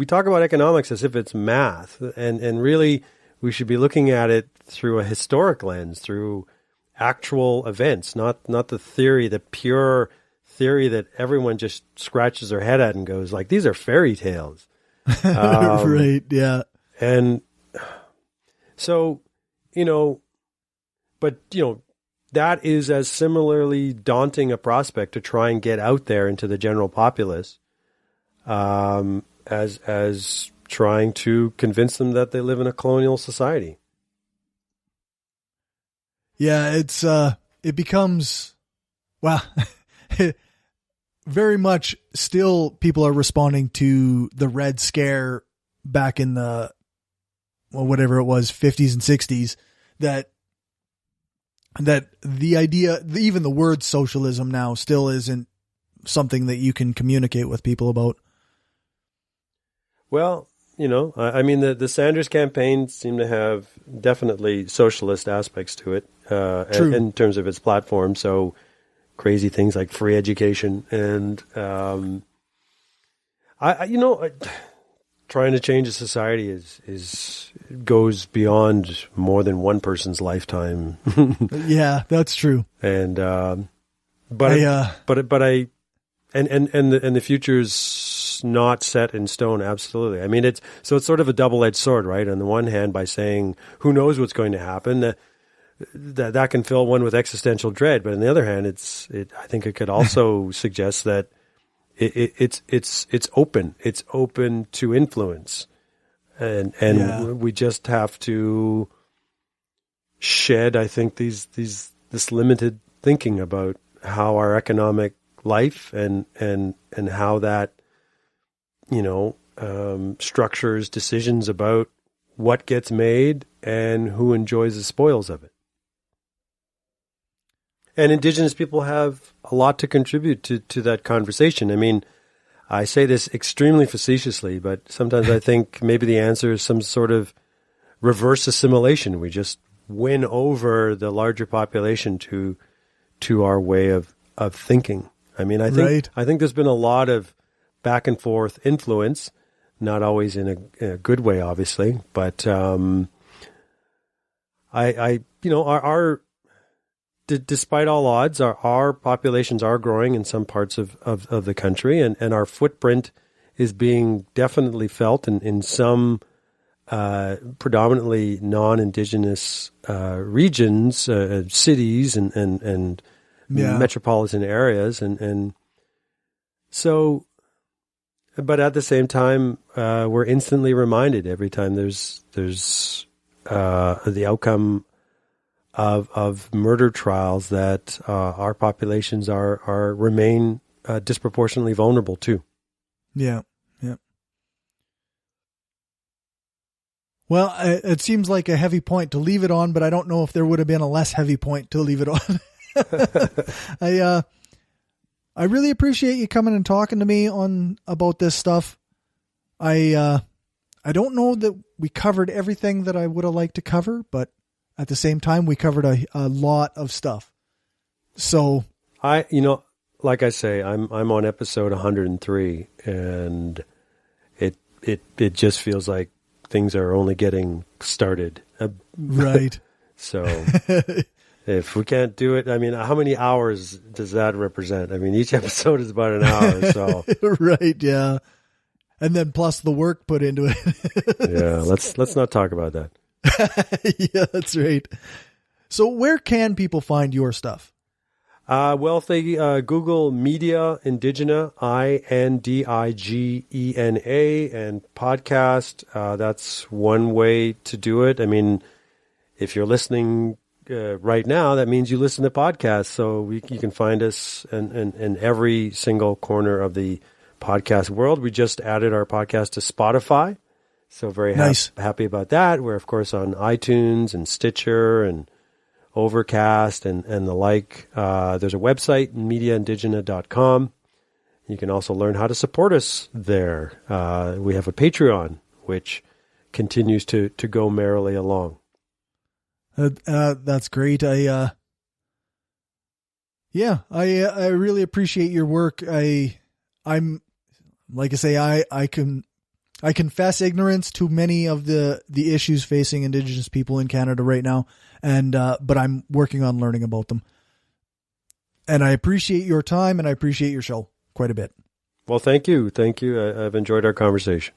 C: talk about economics as if it's math, and really we should be looking at it through a historic lens, through actual events, not the theory, the pure theory that everyone just scratches their head at and goes like, these are fairy tales.
B: Right. Yeah.
C: And so, that is as similarly daunting a prospect to try and get out there into the general populace as trying to convince them that they live in a colonial society.
B: Yeah, it becomes, well, very much still people are responding to the Red Scare back in the whatever it was, 50s and 60s, that the idea, even the word socialism now still isn't something that you can communicate with people about.
C: Well, I mean, the Sanders campaign seemed to have definitely socialist aspects to it in terms of its platform. So crazy things like free education and, trying to change a society goes beyond more than one person's lifetime.
B: Yeah, that's true.
C: And the future's not set in stone. Absolutely. I mean, it's sort of a double-edged sword, right? On the one hand, by saying who knows what's going to happen, that can fill one with existential dread. But on the other hand, I think it could also suggest that it's open. It's open to influence, and we just have to shed, I think, this limited thinking about how our economic life and how that structures decisions about what gets made and who enjoys the spoils of it. And Indigenous people have a lot to contribute to that conversation. I mean, I say this extremely facetiously, but sometimes I think maybe the answer is some sort of reverse assimilation. We just win over the larger population to our way of thinking. I mean, I think there's been a lot of back and forth influence, not always in a good way, obviously, but despite all odds, our populations are growing in some parts of the country, and our footprint is being definitely felt in some predominantly non-Indigenous regions, cities, and metropolitan areas, and so. But at the same time, we're instantly reminded every time there's the outcome of murder trials that our populations remain disproportionately vulnerable too. Yeah.
B: Well, it seems like a heavy point to leave it on, but I don't know if there would have been a less heavy point to leave it on. I really appreciate you coming and talking to me about this stuff. I don't know that we covered everything that I would have liked to cover, but at the same time, we covered a lot of stuff. So
C: like I say, I'm on episode 103, and it just feels like things are only getting started.
B: Right.
C: So if we can't do it, I mean, how many hours does that represent? I mean, each episode is about an hour, so.
B: Right, yeah. And then plus the work put into it.
C: Yeah, let's not talk about that.
B: Yeah, that's right. So where can people find your stuff?
C: Well, if they Google Media Indigena, INDIGENA, and podcast, that's one way to do it. I mean, if you're listening right now, that means you listen to podcasts. So you can find us in every single corner of the podcast world. We just added our podcast to Spotify. So very happy about that. We're, of course, on iTunes and Stitcher and Overcast and the like. There's a website, mediaindigena.com. You can also learn how to support us there. We have a Patreon, which continues to go merrily along.
B: That's great. I really appreciate your work. I'm like I say, I confess ignorance to many of the issues facing Indigenous people in Canada right now, but I'm working on learning about them. And I appreciate your time, and I appreciate your show quite a bit.
C: Well, thank you. I've enjoyed our conversation.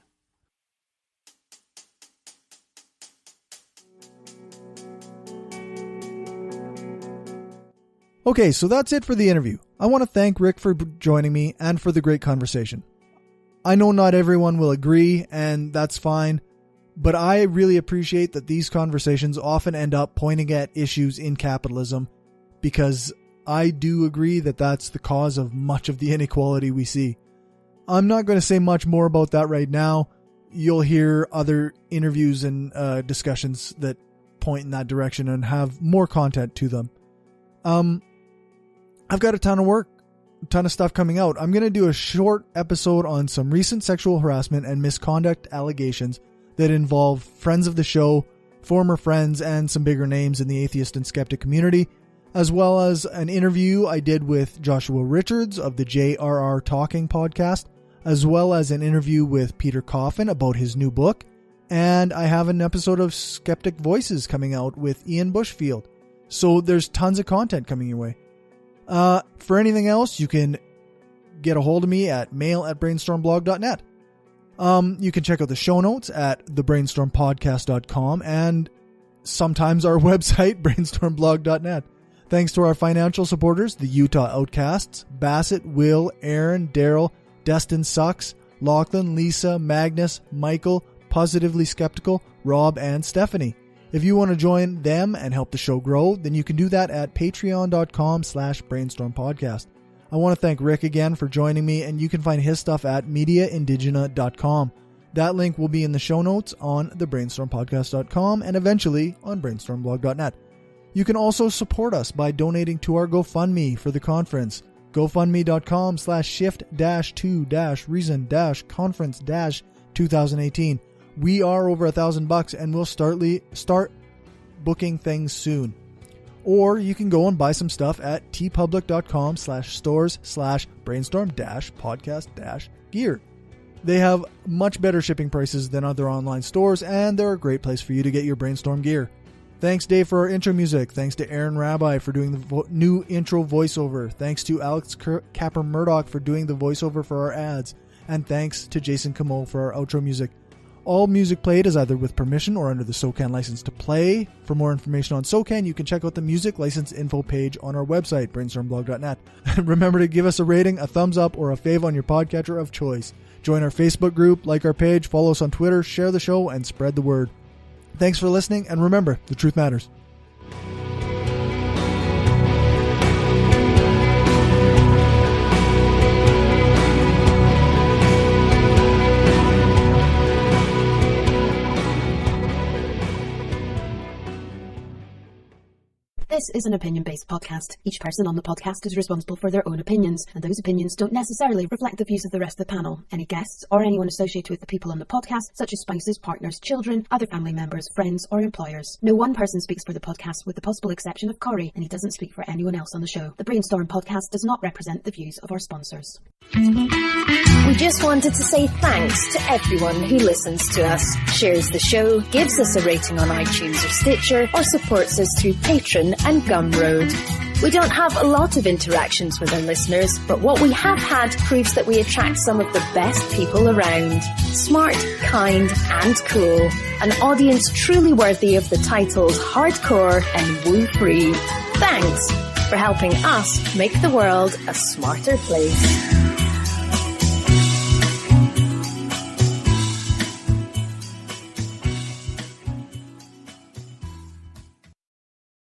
B: Okay, so that's it for the interview. I want to thank Rick for joining me and for the great conversation. I know not everyone will agree, and that's fine, but I really appreciate that these conversations often end up pointing at issues in capitalism, because I do agree that that's the cause of much of the inequality we see. I'm not going to say much more about that right now. you'll hear other interviews and discussions that point in that direction and have more content to them. I've got a ton of stuff coming out. I'm going to do a short episode on some recent sexual harassment and misconduct allegations that involve friends of the show, former friends, and some bigger names in the atheist and skeptic community, as well as an interview I did with Joshua Richards of the JRR Talking podcast, as well as an interview with Peter Coffin about his new book. And I have an episode of Skeptic Voices coming out with Ian Bushfield. So there's tons of content coming your way. For anything else, you can get a hold of me at mail@brainstormblog.net. You can check out the show notes at thebrainstormpodcast.com and sometimes our website, brainstormblog.net. Thanks to our financial supporters, the Utah Outcasts, Bassett, Will, Aaron, Daryl, Destin Sucks, Lachlan, Lisa, Magnus, Michael, Positively Skeptical, Rob, and Stephanie. If you want to join them and help the show grow, then you can do that at patreon.com/brainstormpodcast. I want to thank Rick again for joining me, and you can find his stuff at mediaindigena.com. That link will be in the show notes on thebrainstormpodcast.com and eventually on brainstormblog.net. You can also support us by donating to our GoFundMe for the conference. GoFundMe.com/shift-2-reason-conference-2018. We are over $1,000 and we'll start booking things soon. Or you can go and buy some stuff at tpublic.com/stores/brainstorm-podcast-gear. They have much better shipping prices than other online stores, and they're a great place for you to get your Brainstorm gear. Thanks, Dave, for our intro music. Thanks to Aaron Rabbi for doing the new intro voiceover. Thanks to Alex Capper-Murdoch for doing the voiceover for our ads. And thanks to Jason Camo for our outro music. All music played is either with permission or under the SOCAN license to play. For more information on SOCAN, you can check out the music license info page on our website, brainstormblog.net. Remember to give us a rating, a thumbs up, or a fave on your podcatcher of choice. Join our Facebook group, like our page, follow us on Twitter, share the show, and spread the word. Thanks for listening, and remember, the truth matters.
D: This is an opinion-based podcast. Each person on the podcast is responsible for their own opinions, and those opinions don't necessarily reflect the views of the rest of the panel. Any guests or anyone associated with the people on the podcast, such as spouses, partners, children, other family members, friends, or employers. No one person speaks for the podcast with the possible exception of Corey, and he doesn't speak for anyone else on the show. The Brainstorm podcast does not represent the views of our sponsors.
E: We just wanted to say thanks to everyone who listens to us, shares the show, gives us a rating on iTunes or Stitcher, or supports us through Patreon and Gumroad. We don't have a lot of interactions with our listeners, but what we have had proves that we attract some of the best people around. Smart, kind, and cool. An audience truly worthy of the titles hardcore and woo-free. Thanks for helping us make the world a smarter place.